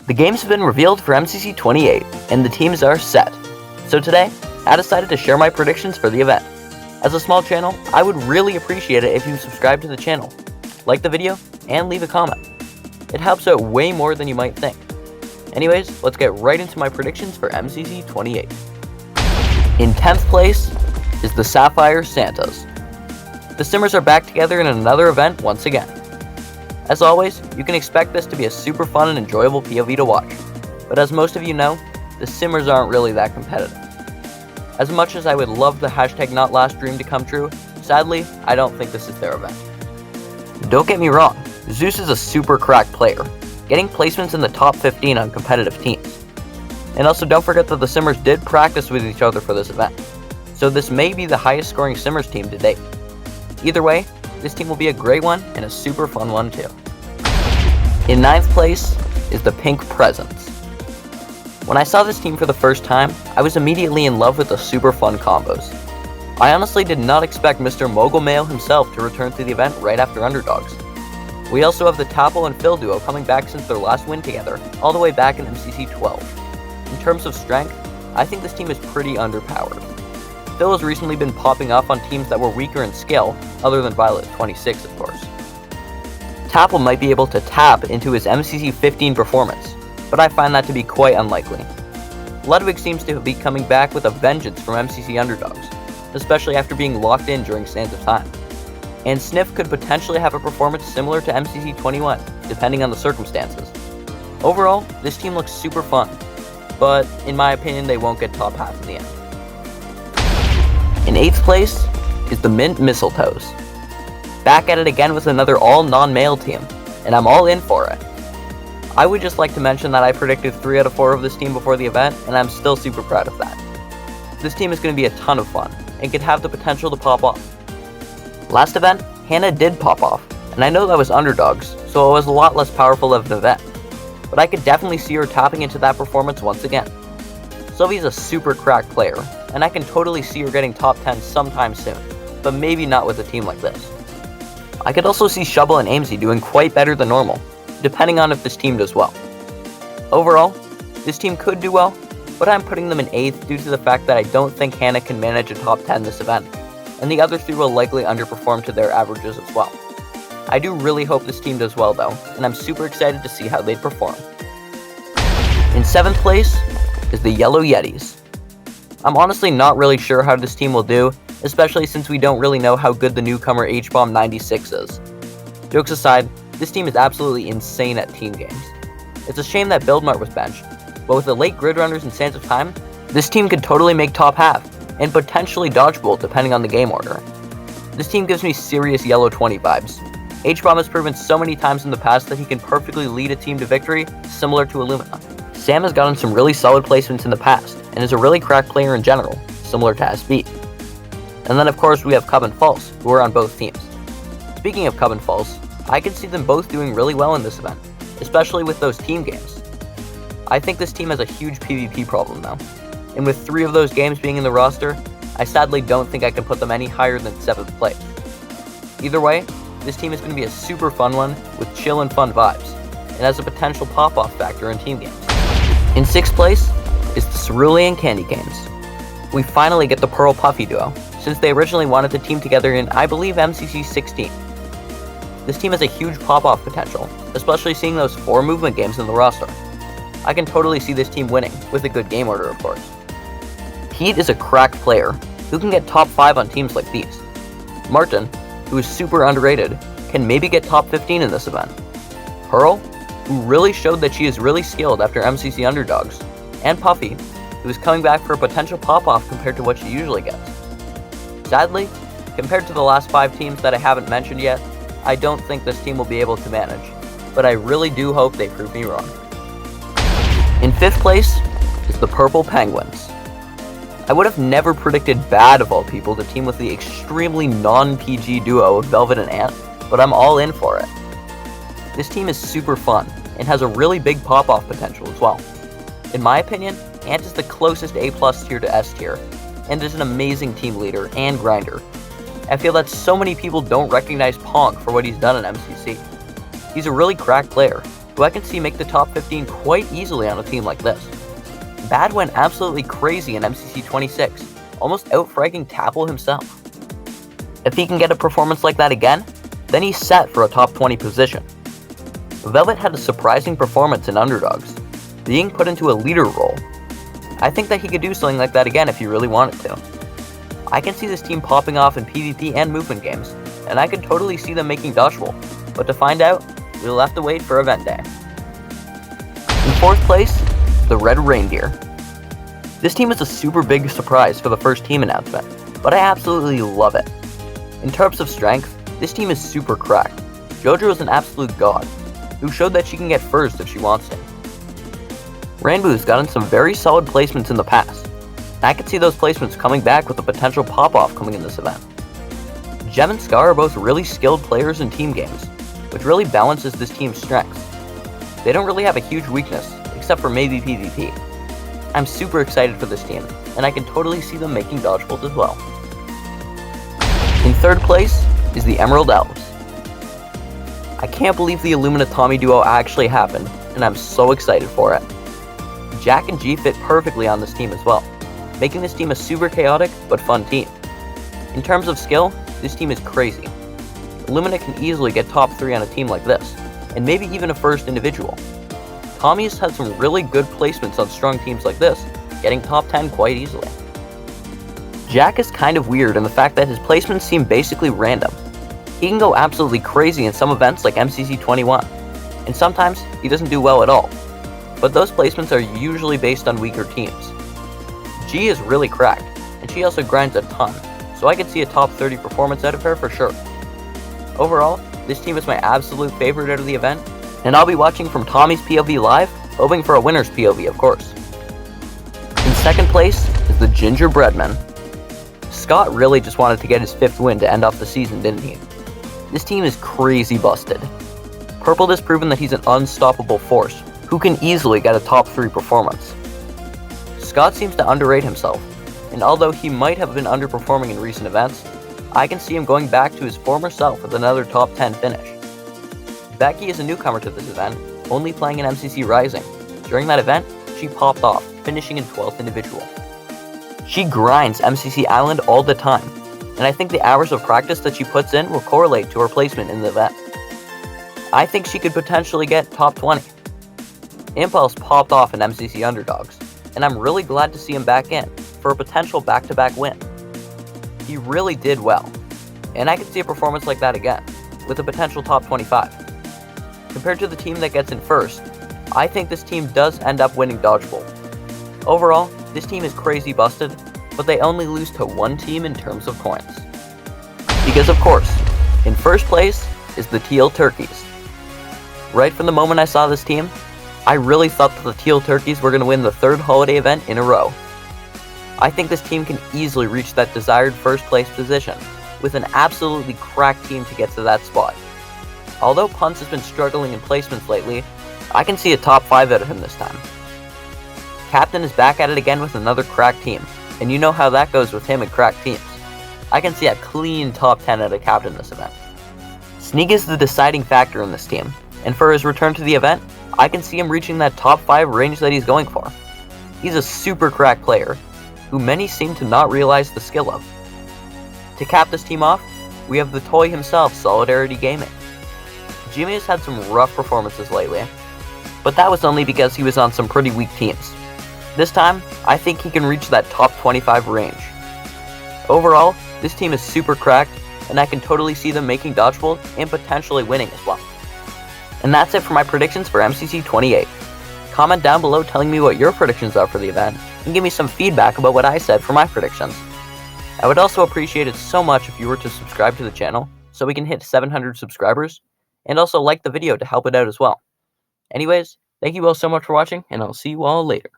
The games have been revealed for MCC 28, and the teams are set. So today, I decided to share my predictions for the event. As a small channel, I would really appreciate it if you subscribe to the channel, like the video, and leave a comment. It helps out way more than you might think. Anyways, let's get right into my predictions for MCC 28. In 10th place is the Sapphire Santas. The Simmers are back together in another event once again. As always, you can expect this to be a super fun and enjoyable POV to watch, but as most of you know, the Simmers aren't really that competitive. As much as I would love the #NotLastDream to come true, sadly, I don't think this is their event. Don't get me wrong, Zeus is a super cracked player, getting placements in the top 15 on competitive teams. And also don't forget that the Simmers did practice with each other for this event, so this may be the highest scoring Simmers team to date. Either way, this team will be a great one and a super fun one too. In 9th place is the Pink Presents. When I saw this team for the first time, I was immediately in love with the super fun combos. I honestly did not expect Mr. Mogul Mayo himself to return to the event right after Underdogs. We also have the Tubbo and Phil duo coming back since their last win together, all the way back in MCC 12. In terms of strength, I think this team is pretty underpowered. Phil has recently been popping off on teams that were weaker in skill, other than Violet 26 of course. Tubbo might be able to tap into his MCC 15 performance, but I find that to be quite unlikely. Ludwig seems to be coming back with a vengeance from MCC Underdogs, especially after being locked in during Sands of Time. And Sniff could potentially have a performance similar to MCC 21, depending on the circumstances. Overall, this team looks super fun, but in my opinion they won't get top half in the end. In 8th place is the Mint Mistletoes. Back at it again with another all non-male team, and I'm all in for it. I would just like to mention that I predicted 3 out of 4 of this team before the event, and I'm still super proud of that. This team is going to be a ton of fun, and could have the potential to pop off. Last event, Hannah did pop off, and I know that was Underdogs, so it was a lot less powerful of an event, but I could definitely see her tapping into that performance once again. Sylvie's a super cracked player, and I can totally see her getting top 10 sometime soon, but maybe not with a team like this. I could also see Shovel and Aimsey doing quite better than normal, depending on if this team does well. Overall, this team could do well, but I'm putting them in 8th due to the fact that I don't think Hannah can manage a top 10 this event, and the other 3 will likely underperform to their averages as well. I do really hope this team does well though, and I'm super excited to see how they perform. In 7th place is the Yellow Yetis. I'm honestly not really sure how this team will do, especially since we don't really know how good the newcomer H-Bomb 96 is. Jokes aside, this team is absolutely insane at team games. It's a shame that BuildMart was benched, but with the late grid runners and Sands of Time, this team could totally make top half, and potentially dodgebolt depending on the game order. This team gives me serious Yellow 20 vibes. H-Bomb has proven so many times in the past that he can perfectly lead a team to victory, similar to Illumina. Sam has gotten some really solid placements in the past, and is a really cracked player in general, similar to SB. And then of course we have Cub and False, who are on both teams. Speaking of Cub and False, I can see them both doing really well in this event, especially with those team games. I think this team has a huge PvP problem though, and with 3 of those games being in the roster, I sadly don't think I can put them any higher than 7th place. Either way, this team is going to be a super fun one with chill and fun vibes, and has a potential pop-off factor in team games. In 6th place is the Cerulean Candy Canes. We finally get the Pearl Puffy duo, since they originally wanted to team together in, I believe, MCC 16. This team has a huge pop-off potential, especially seeing those 4 movement games in the roster. I can totally see this team winning, with a good game order of course. Pete is a cracked player, who can get top 5 on teams like these. Martin, who is super underrated, can maybe get top 15 in this event. Pearl, who really showed that she is really skilled after MCC Underdogs, and Puffy, who is coming back for a potential pop-off compared to what she usually gets. Sadly, compared to the last 5 teams that I haven't mentioned yet, I don't think this team will be able to manage, but I really do hope they prove me wrong. In 5th place is the Purple Penguins. I would have never predicted Bad of all people to team with the extremely non-PG duo of Velvet and Ant, but I'm all in for it. This team is super fun, and has a really big pop-off potential as well. In my opinion, Ant is the closest A+ tier to S tier, and is an amazing team leader and grinder. I feel that so many people don't recognize Ponk for what he's done in MCC. He's a really cracked player, who I can see make the top 15 quite easily on a team like this. Bad went absolutely crazy in MCC 26, almost out-fragging Tubbo himself. If he can get a performance like that again, then he's set for a top 20 position. Velvet had a surprising performance in Underdogs, being put into a leader role. I think that he could do something like that again if he really wanted to. I can see this team popping off in PvP and movement games, and I could totally see them making dodgeball, but to find out, we'll have to wait for event day. In 4th place, the Red Reindeer. This team is a super big surprise for the first team announcement, but I absolutely love it. In terms of strength, this team is super cracked. JoJo is an absolute god, who showed that she can get first if she wants to. Ranboo's gotten some very solid placements in the past, and I could see those placements coming back with a potential pop-off coming in this event. Gem and Scar are both really skilled players in team games, which really balances this team's strengths. They don't really have a huge weakness, except for maybe PvP. I'm super excited for this team, and I can totally see them making dodgebolts as well. In 3rd place is the Emerald Elves. I can't believe the Illumina Tommy duo actually happened, and I'm so excited for it. Jack and G fit perfectly on this team as well, making this team a super chaotic but fun team. In terms of skill, this team is crazy. Illumina can easily get top 3 on a team like this, and maybe even a first individual. Tommy has had some really good placements on strong teams like this, getting top 10 quite easily. Jack is kind of weird in the fact that his placements seem basically random. He can go absolutely crazy in some events like MCC 21, and sometimes he doesn't do well at all, but those placements are usually based on weaker teams. G is really cracked, and she also grinds a ton, so I could see a top 30 performance out of her for sure. Overall, this team is my absolute favorite out of the event, and I'll be watching from Tommy's POV live, hoping for a winner's POV of course. In 2nd place is the Gingerbreadman. Scott really just wanted to get his 5th win to end off the season, didn't he? This team is crazy busted. Purple has proven that he's an unstoppable force, who can easily get a top 3 performance. Scott seems to underrate himself, and although he might have been underperforming in recent events, I can see him going back to his former self with another top 10 finish. Becky is a newcomer to this event, only playing in MCC Rising. During that event, she popped off, finishing in 12th individual. She grinds MCC Island all the time, and I think the hours of practice that she puts in will correlate to her placement in the event. I think she could potentially get top 20. Impulse popped off in MCC Underdogs, and I'm really glad to see him back in for a potential back-to-back win. He really did well, and I could see a performance like that again, with a potential top 25. Compared to the team that gets in first, I think this team does end up winning dodgeball. Overall, this team is crazy busted, but they only lose to one team in terms of points. Because of course, in 1st place is the Teal Turkeys. Right from the moment I saw this team, I really thought that the Teal Turkeys were going to win the 3rd holiday event in a row. I think this team can easily reach that desired 1st place position, with an absolutely cracked team to get to that spot. Although Punz has been struggling in placements lately, I can see a top 5 out of him this time. Captain is back at it again with another cracked team, and you know how that goes with him and cracked teams. I can see a clean top 10 out of Captain this event. Sneak is the deciding factor in this team, and for his return to the event, I can see him reaching that top 5 range that he's going for. He's a super cracked player, who many seem to not realize the skill of. To cap this team off, we have the toy himself, Solidarity Gaming. Jimmy has had some rough performances lately, but that was only because he was on some pretty weak teams. This time, I think he can reach that top 25 range. Overall, this team is super cracked, and I can totally see them making dodgeball and potentially winning as well. And that's it for my predictions for MCC 28. Comment down below telling me what your predictions are for the event, and give me some feedback about what I said for my predictions. I would also appreciate it so much if you were to subscribe to the channel, so we can hit 700 subscribers, and also like the video to help it out as well. Anyways, thank you all so much for watching, and I'll see you all later.